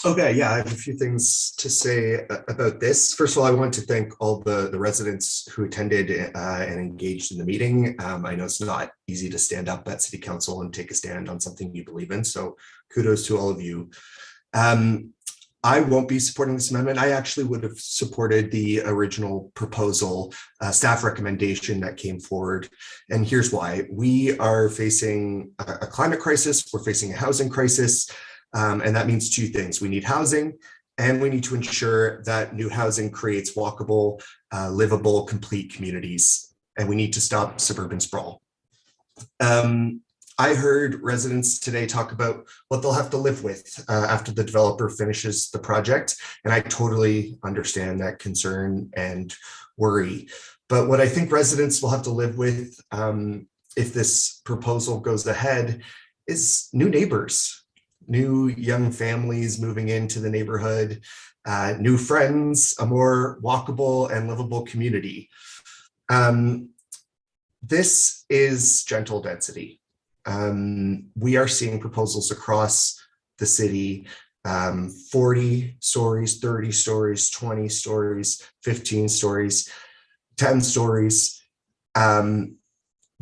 Okay, yeah, I have a few things to say about this. First of all, I want to thank all the residents who attended and engaged in the meeting. I know it's not easy to stand up at City Council and take a stand on something you believe in, so kudos to all of you. I won't be supporting this amendment. I actually would have supported the original proposal, staff recommendation that came forward. And here's why. We are facing a climate crisis. We're facing a housing crisis. And that means two things. We need housing, and we need to ensure that new housing creates walkable, livable, complete communities. And we need to stop suburban sprawl. I heard residents today talk about what they'll have to live with after the developer finishes the project. And I totally understand that concern and worry. But what I think residents will have to live with if this proposal goes ahead is new neighbors, new young families moving into the neighborhood, new friends, a more walkable and livable community. This is gentle density. We are seeing proposals across the city 40 stories, 30 stories, 20 stories, 15 stories, 10 stories.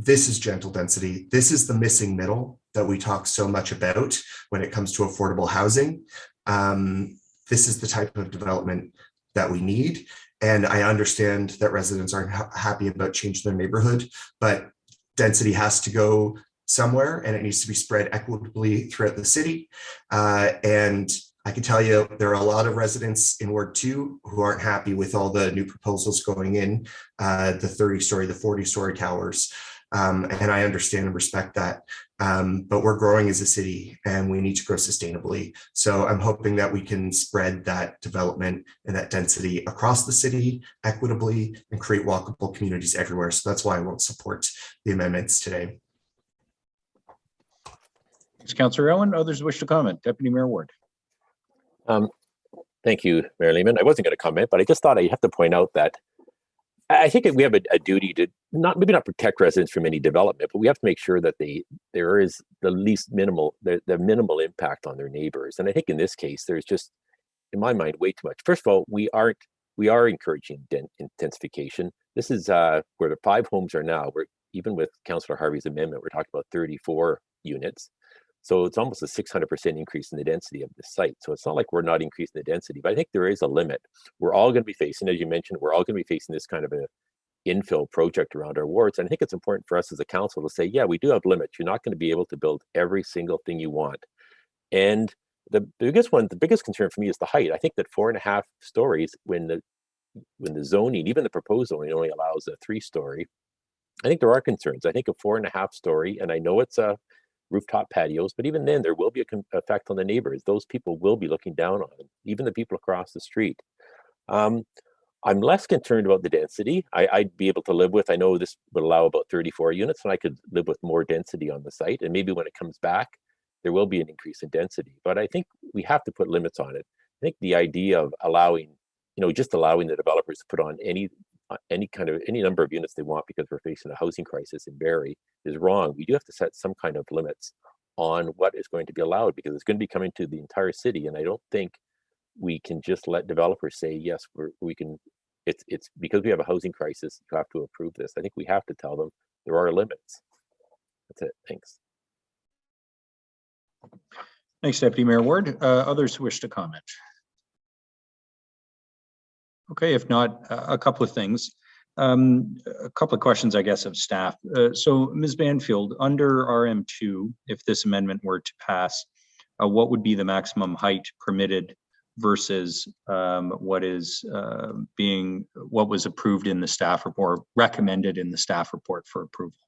This is gentle density. This is the missing middle that we talk so much about when it comes to affordable housing. This is the type of development that we need. And I understand that residents aren't happy about changing their neighborhood, but density has to go somewhere and it needs to be spread equitably throughout the city. And I can tell you there are a lot of residents in Ward 2 who aren't happy with all the new proposals going in, the 30-story, the 40-story towers. And I understand and respect that. But we're growing as a city and we need to grow sustainably. So I'm hoping that we can spread that development and that density across the city equitably and create walkable communities everywhere. So that's why I won't support the amendments today. Thanks, Councillor Aylwin. Others wish to comment? Deputy Mayor Ward. Thank you, Mayor Lehman. I wasn't going to comment, but I just thought I have to point out that I think we have a duty to maybe not protect residents from any development, but we have to make sure that there is the least minimal, the minimal impact on their neighbors. And I think in this case, there's just, in my mind, way too much. First of all, we are encouraging intensification. This is where the 5 homes are now. We're even with Councillor Harvey's amendment, we're talking about 34 units. So it's almost a 600% increase in the density of the site. So it's not like we're not increasing the density, but I think there is a limit. We're all going to be facing, as you mentioned, we're all going to be facing this kind of a infill project around our wards. And I think it's important for us as a council to say, yeah, we do have limits. You're not going to be able to build every single thing you want. And the biggest concern for me is the height. I think that 4.5 stories, when the zoning, even the proposed zoning only allows a 3-story, I think there are concerns. I think a 4.5 story, and I know it's a rooftop patios, but even then there will be an effect on the neighbors. Those people will be looking down on them, even the people across the street. I'm less concerned about the density. I'd be able to live with, I know this would allow about 34 units, and I could live with more density on the site. And maybe when it comes back, there will be an increase in density. But I think we have to put limits on it. I think the idea of allowing, just allowing the developers to put on any number of units they want because we're facing a housing crisis in Barrie is wrong. We do have to set some kind of limits on what is going to be allowed because it's going to be coming to the entire city. And I don't think we can just let developers say, yes, we can, it's because we have a housing crisis, you have to approve this. I think we have to tell them there are limits. That's it. Thanks. Thanks, Deputy Mayor Ward. Others who wish to comment? Okay, if not, a couple of things. A couple of questions, I guess, of staff. So, Ms. Banfield, under RM2, if this amendment were to pass, what would be the maximum height permitted versus what was approved in the staff report, recommended in the staff report for approval?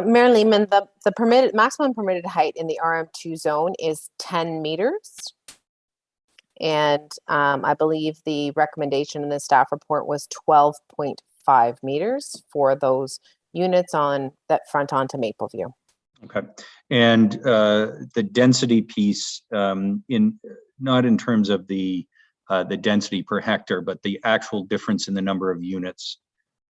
Mayor Lehman, the maximum permitted height in the RM2 zone is 10 meters. And I believe the recommendation in the staff report was 12.5 meters for those units on that front onto Mapleview. Okay, and the density piece, not in terms of the density per hectare, but the actual difference in the number of units.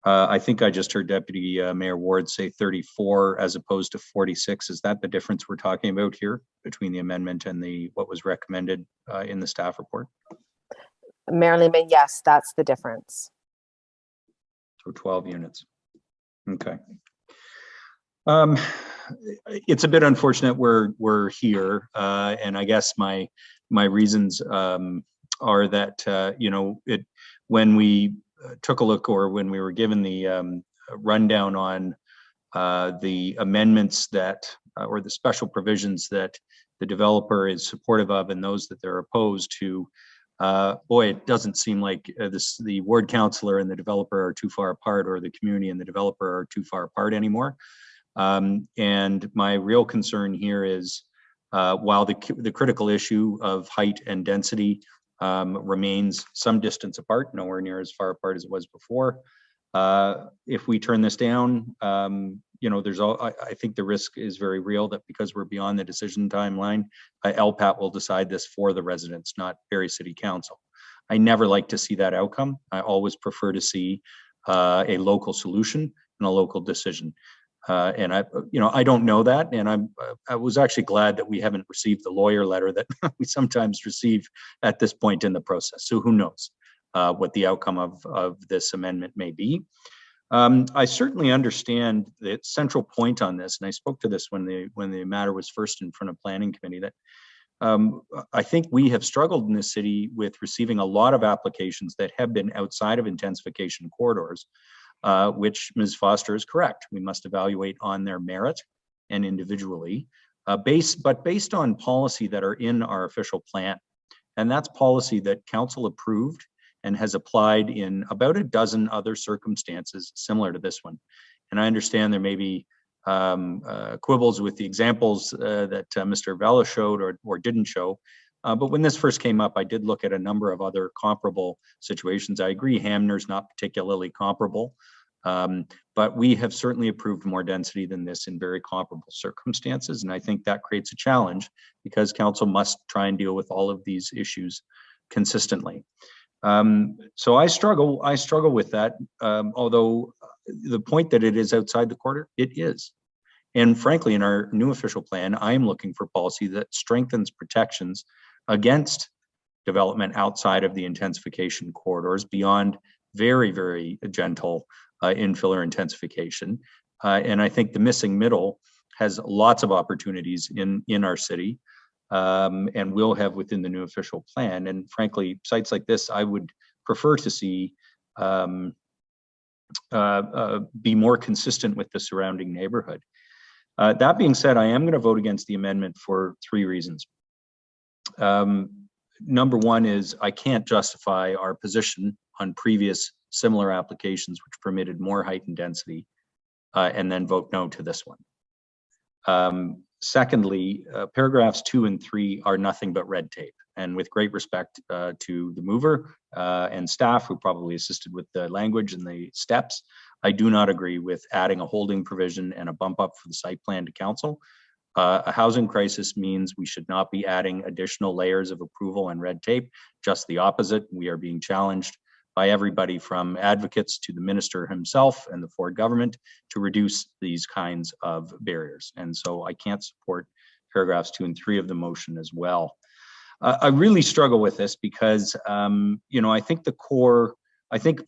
I think I just heard Deputy Mayor Ward say 34 as opposed to 46. Is that the difference we're talking about here between the amendment and what was recommended in the staff report? Mayor Lehman, yes, that's the difference. So 12 units. Okay. It's a bit unfortunate we're here, and I guess my reasons are that when we took a look, or when we were given the rundown on the amendments or the special provisions that the developer is supportive of and those that they're opposed to, boy, it doesn't seem like the ward councillor and the developer are too far apart, or the community and the developer are too far apart anymore. And my real concern here is, while the critical issue of height and density remains some distance apart, nowhere near as far apart as it was before. If we turn this down, I think the risk is very real that because we're beyond the decision timeline, LPAT will decide this for the residents, not Barrie City Council. I never like to see that outcome. I always prefer to see a local solution and a local decision. And I don't know that, and I was actually glad that we haven't received the lawyer letter that we sometimes receive at this point in the process. So who knows what the outcome of this amendment may be. I certainly understand the central point on this, and I spoke to this when the matter was first in front of Planning Committee, that I think we have struggled in this city with receiving a lot of applications that have been outside of intensification corridors, which Ms. Foster is correct. We must evaluate on their merit and individually, based on policy that are in our official plan. And that's policy that council approved and has applied in about a dozen other circumstances similar to this one. And I understand there may be quibbles with the examples that Mr. Vella showed or didn't show. But when this first came up, I did look at a number of other comparable situations. I agree Hamner's not particularly comparable, but we have certainly approved more density than this in very comparable circumstances. And I think that creates a challenge because council must try and deal with all of these issues consistently. So I struggle with that, although the point that it is outside the corridor, it is. And frankly, in our new official plan, I am looking for policy that strengthens protections against development outside of the intensification corridors beyond very, very gentle infill or intensification. And I think the missing middle has lots of opportunities in our city. And will have within the new official plan. And frankly, sites like this, I would prefer to see be more consistent with the surrounding neighborhood. That being said, I am going to vote against the amendment for 3 reasons. Number one is I can't justify our position on previous similar applications which permitted more height and density and then vote no to this one. Secondly, paragraphs 2 and 3 are nothing but red tape. And with great respect to the mover and staff who probably assisted with the language and the steps, I do not agree with adding a holding provision and a bump up for the site plan to council. A housing crisis means we should not be adding additional layers of approval and red tape, just the opposite. We are being challenged by everybody from advocates to the minister himself and the Ford government to reduce these kinds of barriers. And so I can't support paragraphs 2 and 3 of the motion as well. I really struggle with this because, I think the core,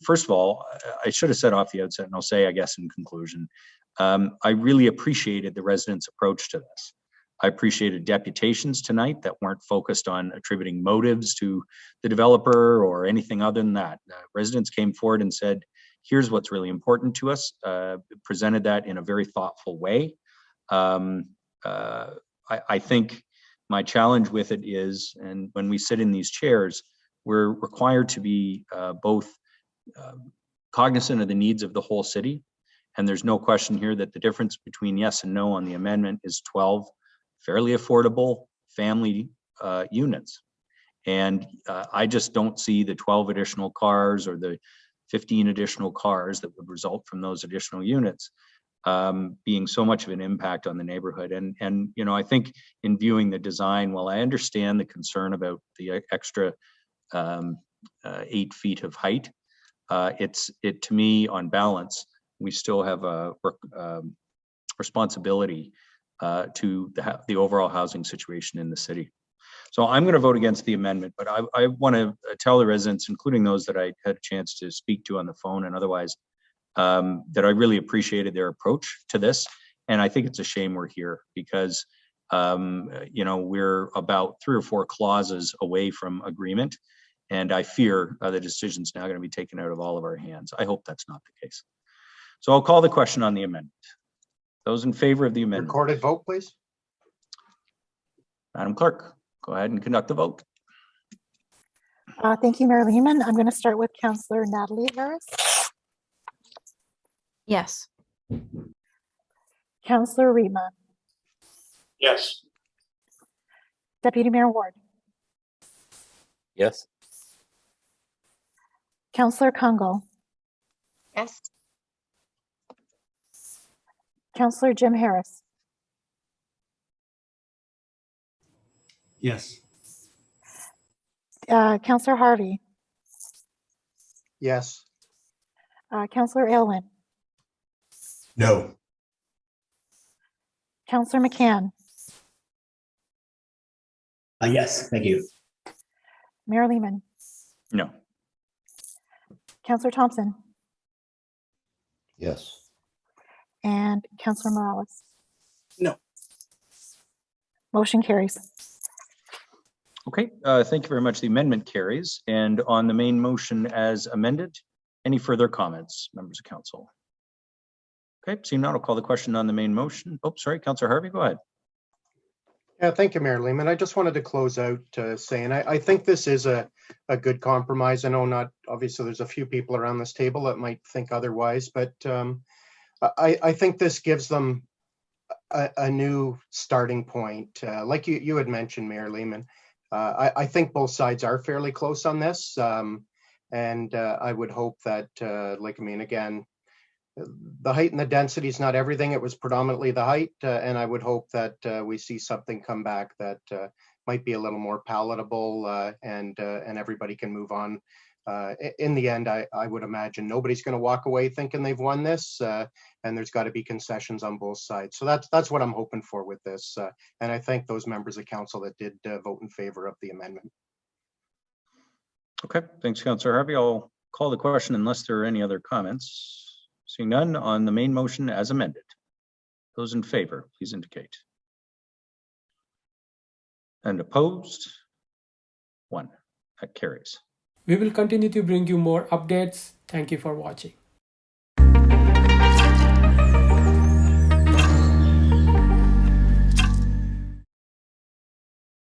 first of all, I should have said off the outset, and I'll say, I guess, in conclusion, I really appreciated the residents' approach to this. I appreciated deputations tonight that weren't focused on attributing motives to the developer or anything other than that. Residents came forward and said, here's what's really important to us, presented that in a very thoughtful way. I think my challenge with it is, and when we sit in these chairs, we're required to be both cognizant of the needs of the whole city. And there's no question here that the difference between yes and no on the amendment is 12 fairly affordable family units. And I just don't see the 12 additional cars or the 15 additional cars that would result from those additional units being so much of an impact on the neighborhood. And I think in viewing the design, while I understand the concern about the extra 8 feet of height, it to me, on balance, we still have a responsibility to the overall housing situation in the city. So I'm going to vote against the amendment, but I want to tell the residents, including those that I had a chance to speak to on the phone and otherwise, that I really appreciated their approach to this. And I think it's a shame we're here because, we're about 3 or 4 clauses away from agreement. And I fear the decision's now going to be taken out of all of our hands. I hope that's not the case. So I'll call the question on the amendment. Those in favor of the amendment. Recorded vote, please. Madam Clerk, go ahead and conduct the vote. Thank you, Mayor Lehman. I'm going to start with Councillor Natalie Harris. Yes. Councillor Riepma. Yes. Deputy Mayor Ward. Yes. Councillor Congo. Yes. Councillor Jim Harris. Yes. Councillor Harvey. Yes. Councillor Aylwin. No. Counselor McCann, Yes, thank you. Mayor Lehman, No. Counselor Thompson, Yes. and Counselor Morales. No. Motion carries. Okay, thank you very much. The amendment carries. And on the main motion as amended, any further comments, members of council? Okay, seeing none, I'll call the question on the main motion. Oh, sorry, Councillor Harvey, go ahead. Yeah, thank you, Mayor Lehman. I just wanted to close out saying I think this is a good compromise. I know not, obviously, there's a few people around this table that might think otherwise, but I think this gives them a new starting point. Like you had mentioned, Mayor Lehman, I think both sides are fairly close on this. And I would hope that, again, the height and the density is not everything. It was predominantly the height. And I would hope that we see something come back that might be a little more palatable and everybody can move on. In the end, I would imagine nobody's going to walk away thinking they've won this, and there's got to be concessions on both sides. So that's what I'm hoping for with this. And I thank those members of council that did vote in favor of the amendment. Okay, thanks, Councillor Harvey. I'll call the question unless there are any other comments. Seeing none on the main motion as amended. Those in favor, please indicate. And opposed? 1. That carries. We will continue to bring you more updates. Thank you for watching.